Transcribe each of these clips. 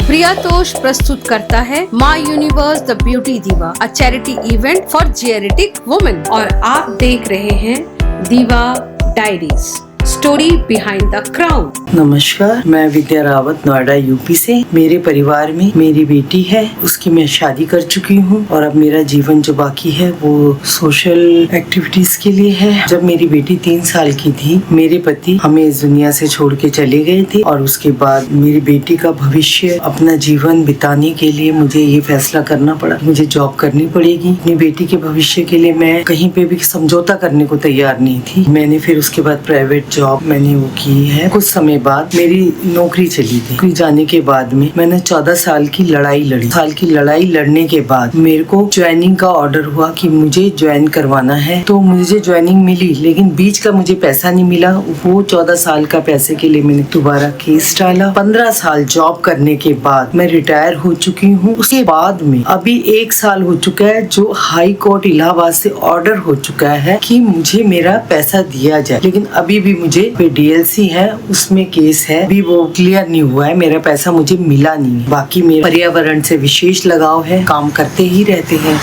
प्रियातोष प्रस्तुत करता है my universe the beauty diva, a charity event for geriatric women. और आप देख रहे हैं diva diaries, story behind the crown. नमस्कार, मैं विद्या रावत, नोएडा यूपी से। मेरे परिवार में मेरी बेटी है, उसकी मैं शादी कर चुकी हूँ और अब मेरा जीवन जो बाकी है वो सोशल एक्टिविटीज के लिए है। जब मेरी बेटी 3 साल की थी, मेरे पति हमें इस दुनिया से छोड़ के चले गए थे और उसके बाद मेरी बेटी का भविष्य, अपना जीवन बिताने के लिए मुझे ये फैसला करना पड़ा, मुझे जॉब करनी पड़ेगी। अपनी बेटी के भविष्य के लिए मैं कहीं पे भी समझौता करने को तैयार नहीं थी। मैंने फिर उसके बाद प्राइवेट जॉब मैंने वो की है। कुछ समय बाद मेरी नौकरी चली थी। नौकरी जाने के बाद में मैंने 14 साल की लड़ाई लड़ने के बाद मेरे को ज्वाइनिंग का ऑर्डर हुआ कि मुझे ज्वाइन करवाना है। तो मुझे ज्वाइनिंग मिली, लेकिन बीच का मुझे पैसा नहीं मिला। वो 14 साल का पैसे के लिए मैंने दोबारा केस डाला। 15 साल जॉब करने के बाद मैं रिटायर हो चुकी हूँ। उसके बाद में अभी 1 साल हो चुका है जो हाई कोर्ट इलाहाबाद से ऑर्डर हो चुका है कि मुझे मेरा पैसा दिया जाए, लेकिन अभी भी मुझे डीएलसी है, उसमें केस है, अभी वो क्लियर नहीं हुआ है। मेरा पैसा मुझे मिला नहीं है। बाकी मेरे पर्यावरण से विशेष लगाव है, काम करते ही रहते हैं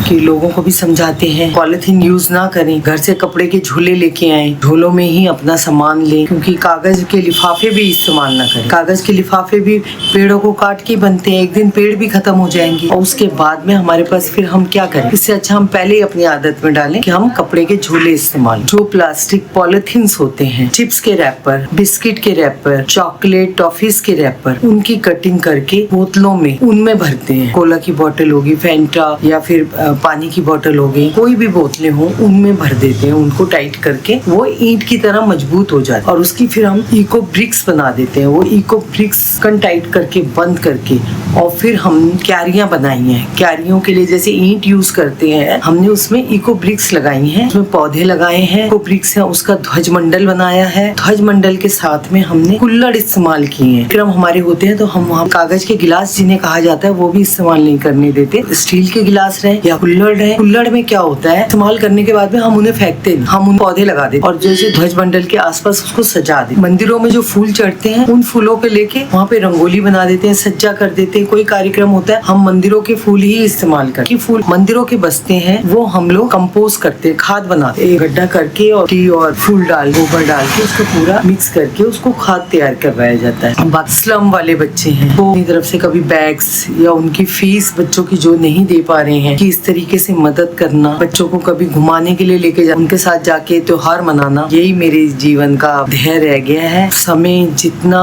कि लोगों को भी समझाते हैं पॉलिथीन यूज ना करें, घर से कपड़े के झोले लेके आए, झोलों में ही अपना सामान लें, क्योंकि कागज के लिफाफे भी इस्तेमाल ना करें। कागज के लिफाफे भी पेड़ों को काट के बनते हैं, एक दिन पेड़ भी खत्म हो जाएंगे और उसके बाद में हमारे पास फिर हम क्या करें। इससे अच्छा हम पहले ही अपनी आदत में डालें कि हम कपड़े के झोले इस्तेमाल। जो प्लास्टिक पॉलिथीन होते हैं, चिप्स के रैपर, बिस्किट के रैपर, चॉकलेट टॉफीज के रैपर, उनकी कटिंग करके बोतलों में उनमें भरते हैं। कोला की बोतल होगी, फैंटा या फिर पानी की बोतल हो गई, कोई भी बोतलें हो, उनमें भर देते हैं। उनको टाइट करके वो ईंट की तरह मजबूत हो जाती है और उसकी फिर हम इको ब्रिक्स बना देते हैं। वो इको ब्रिक्स टाइट करके बंद करके और फिर हम क्यारियां बनाई हैं। क्यारियों के लिए जैसे ईंट यूज करते हैं, हमने उसमें इको ब्रिक्स लगाई हैं, उसमें पौधे लगाए हैं। इको ब्रिक्स है, उसका ध्वज मंडल बनाया है। ध्वज मंडल के साथ में हमने कुल्हड़ इस्तेमाल किए हैं। क्रम हमारे होते हैं तो हम वहाँ कागज के गिलास जिन्हें कहा जाता है वो भी इस्तेमाल नहीं करने देते। स्टील के गिलास रहे या कुल्हड़ है। कुल्हड़ में क्या होता है, इस्तेमाल करने के बाद में हम उन्हें फेंकते नहीं, हम उन पौधे लगा देते और जैसे ध्वज मंडल के आसपास उसको सजा देते। मंदिरों में जो फूल चढ़ते हैं, उन फूलों पे लेके वहाँ पे रंगोली बना देते हैं, सज्जा कर देते हैं। कोई कार्यक्रम होता है, हम मंदिरों के फूल ही इस्तेमाल करते हैं। फूल मंदिरों के बचते हैं, वो हम लोग कंपोज करते हैं, खाद बनाते हैं। गड्ढा करके और टी और फूल डाल, गोबर डाल के उसको पूरा मिक्स करके उसको खाद तैयार करवाया जाता है। बाकी स्लम वाले बच्चे हैं तो अपनी तरफ से कभी बैग्स या उनकी फीस बच्चों की जो नहीं दे पा रहे हैं, कि इस तरीके से मदद करना, बच्चों को कभी घुमाने के लिए लेके जा, उनके साथ जाके त्योहार मनाना, यही मेरे जीवन का ध्येय रह गया है। समय जितना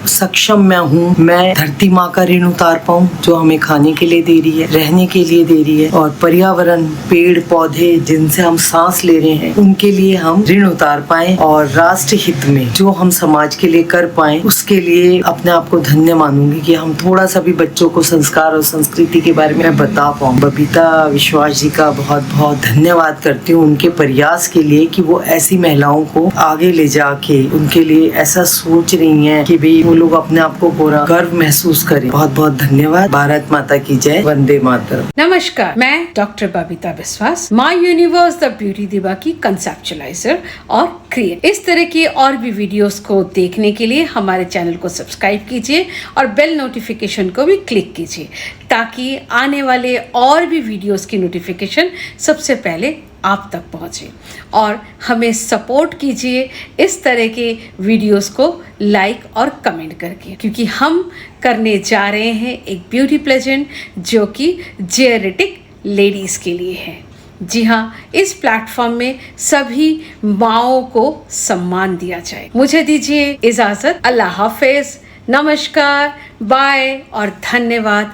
सक्षम मैं हूँ, मैं धरती माँ का ऋण उतार पाऊँ जो हमें खाने के लिए दे रही है, रहने के लिए दे रही है, और पर्यावरण, पेड़ पौधे जिनसे हम सांस ले रहे हैं, उनके लिए हम ऋण उतार पाए और राष्ट्र हित में जो हम समाज के लिए कर पाए, उसके लिए अपने आप को धन्य मानूंगी कि हम थोड़ा सा भी बच्चों को संस्कार और संस्कृति के बारे में बता पाऊँ। बबीता विश्वास जी का बहुत बहुत धन्यवाद करती हूँ उनके प्रयास के लिए कि वो ऐसी महिलाओं को आगे ले जाके उनके लिए ऐसा सोच रही हैं कि भाई वो लोग अपने आप को पूरा गर्व महसूस करें। बहुत बहुत धन्यवाद। भारत माता की जय, वंदे मातरम। नमस्कार, मैं डॉक्टर बबीता विश्वास, माय यूनिवर्स द ब्यूटी दीवा की कंसेप्चुलाइजर और क्रिएटर। इस तरह की और भी वीडियोस को देखने के लिए हमारे चैनल को सब्सक्राइब कीजिए और बेल नोटिफिकेशन को भी क्लिक कीजिए, ताकि आने वाले और भी वीडियोस की नोटिफिकेशन सबसे पहले आप तक पहुंचे। और हमें सपोर्ट कीजिए इस तरह के वीडियोस को लाइक और कमेंट करके, क्योंकि हम करने जा रहे हैं एक ब्यूटी प्लेजेंट जो कि जेरिटिक लेडीज़ के लिए है। जी हाँ, इस प्लेटफॉर्म में सभी माँओं को सम्मान दिया जाए। मुझे दीजिए इजाज़त। अल्लाह हाफिज, नमस्कार, बाय और धन्यवाद।